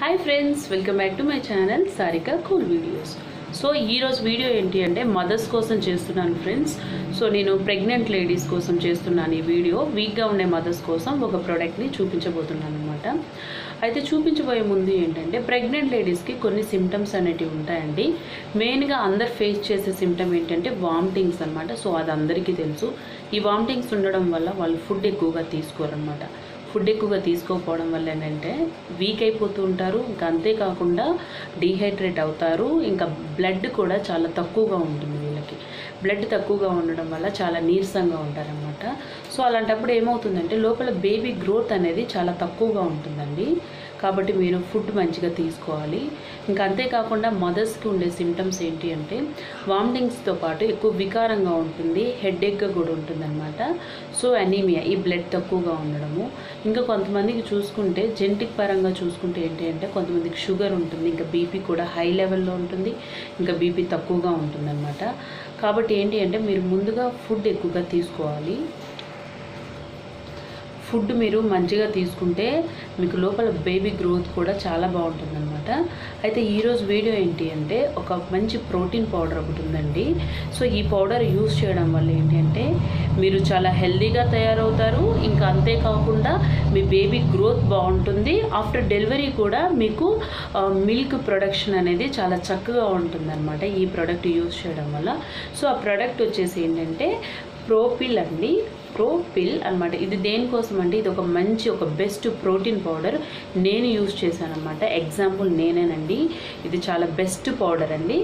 High friends welcome back to my channel Sarika cool videos. So video ఏంటి అంటే mothers కోసం చేస్తున్నాను ఫ్రెండ్స్। సో నేను ప్రెగ్నెంట్ లేడీస్ కోసం చేస్తున్నాను ఈ వీడియో। వీక్ గా ఉండే మదర్స్ కోసం ఒక ప్రొడక్ట్ ని చూపించబోతున్నాను అన్నమాట। అయితే చూపించబోయే ముందు ఏంటంటే ప్రెగ్నెంట్ లేడీస్ కి కొన్ని సింప్టమ్స్ అనేటివి ఉంటాయండి। మెయిన్ గా అందరూ ఫేస్ చేసే సింప్టమ్ ఏంటంటే వామిటింగ్స్ అన్నమాట। సో అది అందరికీ తెలుసు। ఈ వామిటింగ్స్ ఉండడం వల్ల వాళ్ళు ఫుడ్ ఎక్కువగా తీసుకోరు అన్నమాట। ఫుడ్ ఎక్కువగా తీసుకోకపోవడం వల్ల ఏంటంటే వీక్ అయిపోతూ ఉంటారు। ఇంకా అంతేకాకుండా డీహైడ్రేట్ అవుతారు। ఇంకా బ్లడ్ కూడా చాలా తక్కువగా ఉంటుంది వీళ్ళకి। బ్లడ్ తక్కువగా ఉండడం వల్ల చాలా నీరసంగా ఉంటారనమాట। సో అలాంటప్పుడు ఏమవుతుందంటే లోపల బేబీ గ్రోత్ అనేది చాలా తక్కువగా ఉంటుందండి। కాబట్టి మీరు ఫుడ్ మంచిగా తీసుకోవాలి। ఇంకా అంతేకాకుండా మదర్స్కి ఉండే సిమ్టమ్స్ ఏంటి అంటే వామిటింగ్స్తో పాటు ఎక్కువ వికారంగా ఉంటుంది, హెడేక్గా కూడా ఉంటుందన్నమాట। సో అనీమియా, ఈ బ్లడ్ తక్కువగా ఉండడము। ఇంకా కొంతమందికి చూసుకుంటే జెనెటిక్ పరంగా చూసుకుంటే ఏంటి అంటే కొంతమందికి షుగర్ ఉంటుంది, ఇంకా బీపీ కూడా హై లెవెల్లో ఉంటుంది, ఇంకా బీపీ తక్కువగా ఉంటుందన్నమాట। కాబట్టి ఏంటి అంటే మీరు ముందుగా ఫుడ్ ఎక్కువగా తీసుకోవాలి। ఫుడ్ మీరు మంచిగా తీసుకుంటే మీకు లోపల బేబీ గ్రోత్ కూడా చాలా బాగుంటుందన్నమాట। అయితే ఈరోజు వీడియో ఏంటి అంటే ఒక మంచి ప్రోటీన్ పౌడర్ ఒకటి ఉందండి। సో ఈ పౌడర్ యూస్ చేయడం వల్ల ఏంటి అంటే మీరు చాలా హెల్తీగా తయారవుతారు। ఇంకా అంతేకాకుండా మీ బేబీ గ్రోత్ బాగుంటుంది। ఆఫ్టర్ డెలివరీ కూడా మీకు మిల్క్ ప్రొడక్షన్ అనేది చాలా చక్కగా ఉంటుందన్నమాట ఈ ప్రోడక్ట్ యూస్ చేయడం వల్ల। సో ఆ ప్రోడక్ట్ వచ్చేసి ఏంటంటే ప్రోపిల్ అండి, ప్రోపిల్ అన్నమాట। ఇది దేనికోసం అంటే ఇది ఒక మంచి ఒక బెస్ట్ ప్రోటీన్ పౌడర్ నేను యూజ్ చేశాను అనమాట। ఎగ్జాంపుల్ నేనేనండి, ఇది చాలా బెస్ట్ పౌడర్ అండి।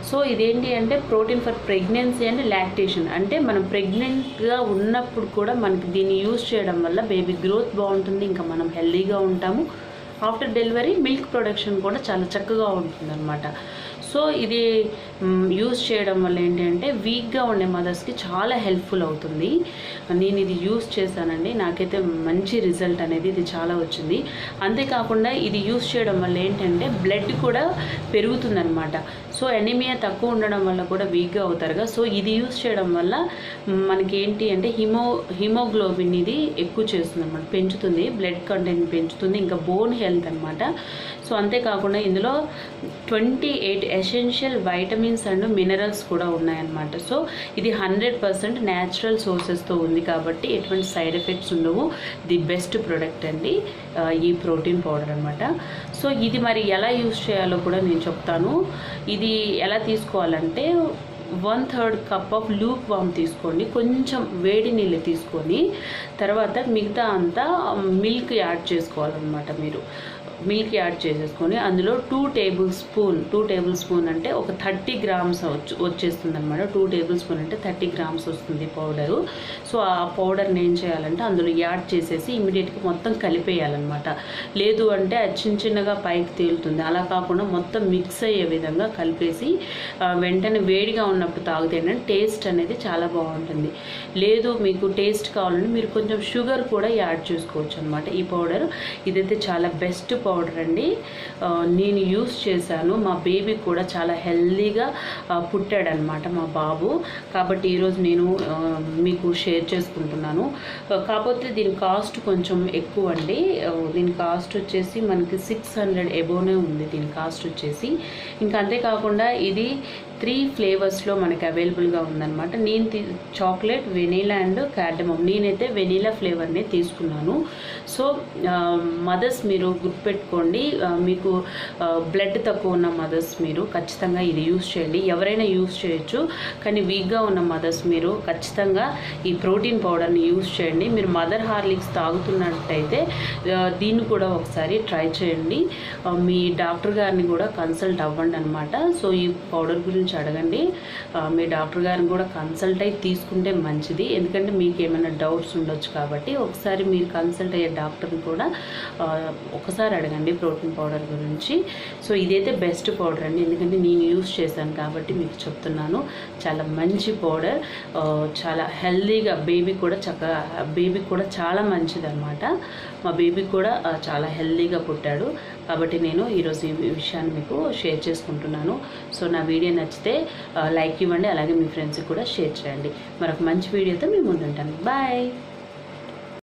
సో ఇదేంటి అంటే protein for pregnancy and lactation, అంటే మనం ప్రెగ్నెంట్గా ఉన్నప్పుడు కూడా మనకి దీన్ని యూజ్ చేయడం వల్ల బేబీ గ్రోత్ బాగుంటుంది, ఇంకా మనం హెల్తీగా ఉంటాము। ఆఫ్టర్ డెలివరీ మిల్క్ ప్రొడక్షన్ కూడా చాలా చక్కగా ఉంటుందన్నమాట। సో ఇది యూజ్ చేయడం వల్ల ఏంటంటే వీక్గా ఉండే మదర్స్కి చాలా హెల్ప్ఫుల్ అవుతుంది। నేను ఇది యూజ్ చేశానండి, నాకైతే మంచి రిజల్ట్ అనేది ఇది చాలా వచ్చింది। అంతేకాకుండా ఇది యూజ్ చేయడం వల్ల ఏంటంటే బ్లడ్ కూడా పెరుగుతుందన్నమాట। సో ఎనీమియా తక్కువ ఉండడం వల్ల కూడా వీక్గా అవుతారుగా। సో ఇది యూజ్ చేయడం వల్ల మనకి ఏంటి అంటే హిమోగ్లోబిన్ ఇది ఎక్కువ చేస్తుంది అనమాట, పెంచుతుంది, బ్లడ్ కంటెంట్ పెంచుతుంది, ఇంకా బోన్ హెల్త్ అనమాట। సో అంతేకాకుండా ఇందులో 28 ఎసెన్షియల్ వైటమిన్స్ అండ్ మినరల్స్ కూడా ఉన్నాయన్నమాట। సో ఇది 100% న్యాచురల్ సోర్సెస్తో ఉంది కాబట్టి ఎటువంటి సైడ్ ఎఫెక్ట్స్ ఉండవు। ది బెస్ట్ ప్రోడక్ట్ అండి ఈ ప్రోటీన్ పౌడర్ అనమాట। సో ఇది మరి ఎలా యూజ్ చేయాలో కూడా నేను చెప్తాను। ఇది ఎలా తీసుకోవాలంటే 1/3 కప్ ఆఫ్ లూక్ వామ్ తీసుకోండి, కొంచెం వేడి నీళ్ళు తీసుకొని తర్వాత మిగతా అంతా మిల్క్ యాడ్ చేసుకోవాలన్నమాట। మీరు మిల్క్ యాడ్ చేసేసుకొని అందులో 2 టేబుల్ స్పూన్ అంటే ఒక 30 గ్రామ్స్ వచ్చేస్తుంది అనమాట। 2 టేబుల్ స్పూన్ అంటే 30 గ్రామ్స్ వస్తుంది పౌడరు। సో ఆ పౌడర్ని ఏం చేయాలంటే అందులో యాడ్ చేసేసి ఇమీడియట్గా మొత్తం కలిపేయాలన్నమాట। లేదు అంటే అది చిన్నగా పైకి తేలుతుంది, అలా కాకుండా మొత్తం మిక్స్ అయ్యే విధంగా కలిపేసి వెంటనే వేడిగా ఉన్నప్పుడు తాగితే ఏంటంటే టేస్ట్ అనేది చాలా బాగుంటుంది। లేదు మీకు టేస్ట్ కావాలంటే మీరు కొంచెం షుగర్ కూడా యాడ్ చేసుకోవచ్చు అనమాట। ఈ పౌడర్ ఇదైతే చాలా బెస్ట్ పౌడర్ అండి, నేను యూస్ చేశాను। మా బేబీ కూడా చాలా హెల్తీగా పుట్టాడనమాట మా బాబు, కాబట్టి ఈరోజు నేను మీకు షేర్ చేసుకుంటున్నాను। కాకపోతే దీని కాస్ట్ కొంచెం ఎక్కువ అండి, దీని కాస్ట్ వచ్చేసి మనకి 600 ఎబోనే ఉంది దీని కాస్ట్ వచ్చేసి। ఇంకా అంతేకాకుండా ఇది 3 ఫ్లేవర్స్లో మనకి అవైలబుల్గా ఉందన్నమాట। నేను చాక్లెట్, వెనీలా అండ్ కార్డమమ్, నేనైతే వెనీలా ఫ్లేవర్ని తీసుకున్నాను। సో మదర్స్ మీరు గుర్తుపెట్టుకోండి, మీకు బ్లడ్ తక్కువ ఉన్న మదర్స్ మీరు ఖచ్చితంగా ఇది యూస్ చేయండి। ఎవరైనా యూస్ చేయొచ్చు, కానీ వీక్గా ఉన్న మదర్స్ మీరు ఖచ్చితంగా ఈ ప్రోటీన్ పౌడర్ని యూస్ చేయండి। మీరు మదర్ హార్లిక్స్ తాగుతున్నట్టయితే దీన్ని కూడా ఒకసారి ట్రై చేయండి। మీ డాక్టర్ గారిని కూడా కన్సల్ట్ అవ్వండి అనమాట। సో ఈ పౌడర్ గురించి అడగండి, మీ డాక్టర్ గారిని కూడా కన్సల్ట్ అయ్యి తీసుకుంటే మంచిది, ఎందుకంటే మీకు ఏమైనా డౌట్స్ ఉండొచ్చు కాబట్టి ఒకసారి మీరు కన్సల్ట్ అయ్యే డాక్టర్ని కూడా ఒకసారి అడగండి ప్రోటీన్ పౌడర్ గురించి। సో ఇదైతే బెస్ట్ పౌడర్ అండి, ఎందుకంటే నేను యూస్ చేశాను కాబట్టి మీకు చెప్తున్నాను। చాలా మంచి పౌడర్, చాలా హెల్తీగా బేబీ కూడా చాలా మంచిది అనమాట। మా బేబీ కూడా చాలా హెల్తీగా పుట్టాడు, కాబట్టి నేను ఈరోజు ఈ విషయాన్ని మీకు షేర్ చేసుకుంటున్నాను। సో నా వీడియో నచ్చితే లైక్ ఇవ్వండి, అలాగే మీ ఫ్రెండ్స్కి కూడా షేర్ చేయండి। మరొక మంచి వీడియోతో మీ ముందుంటాను। బాయ్।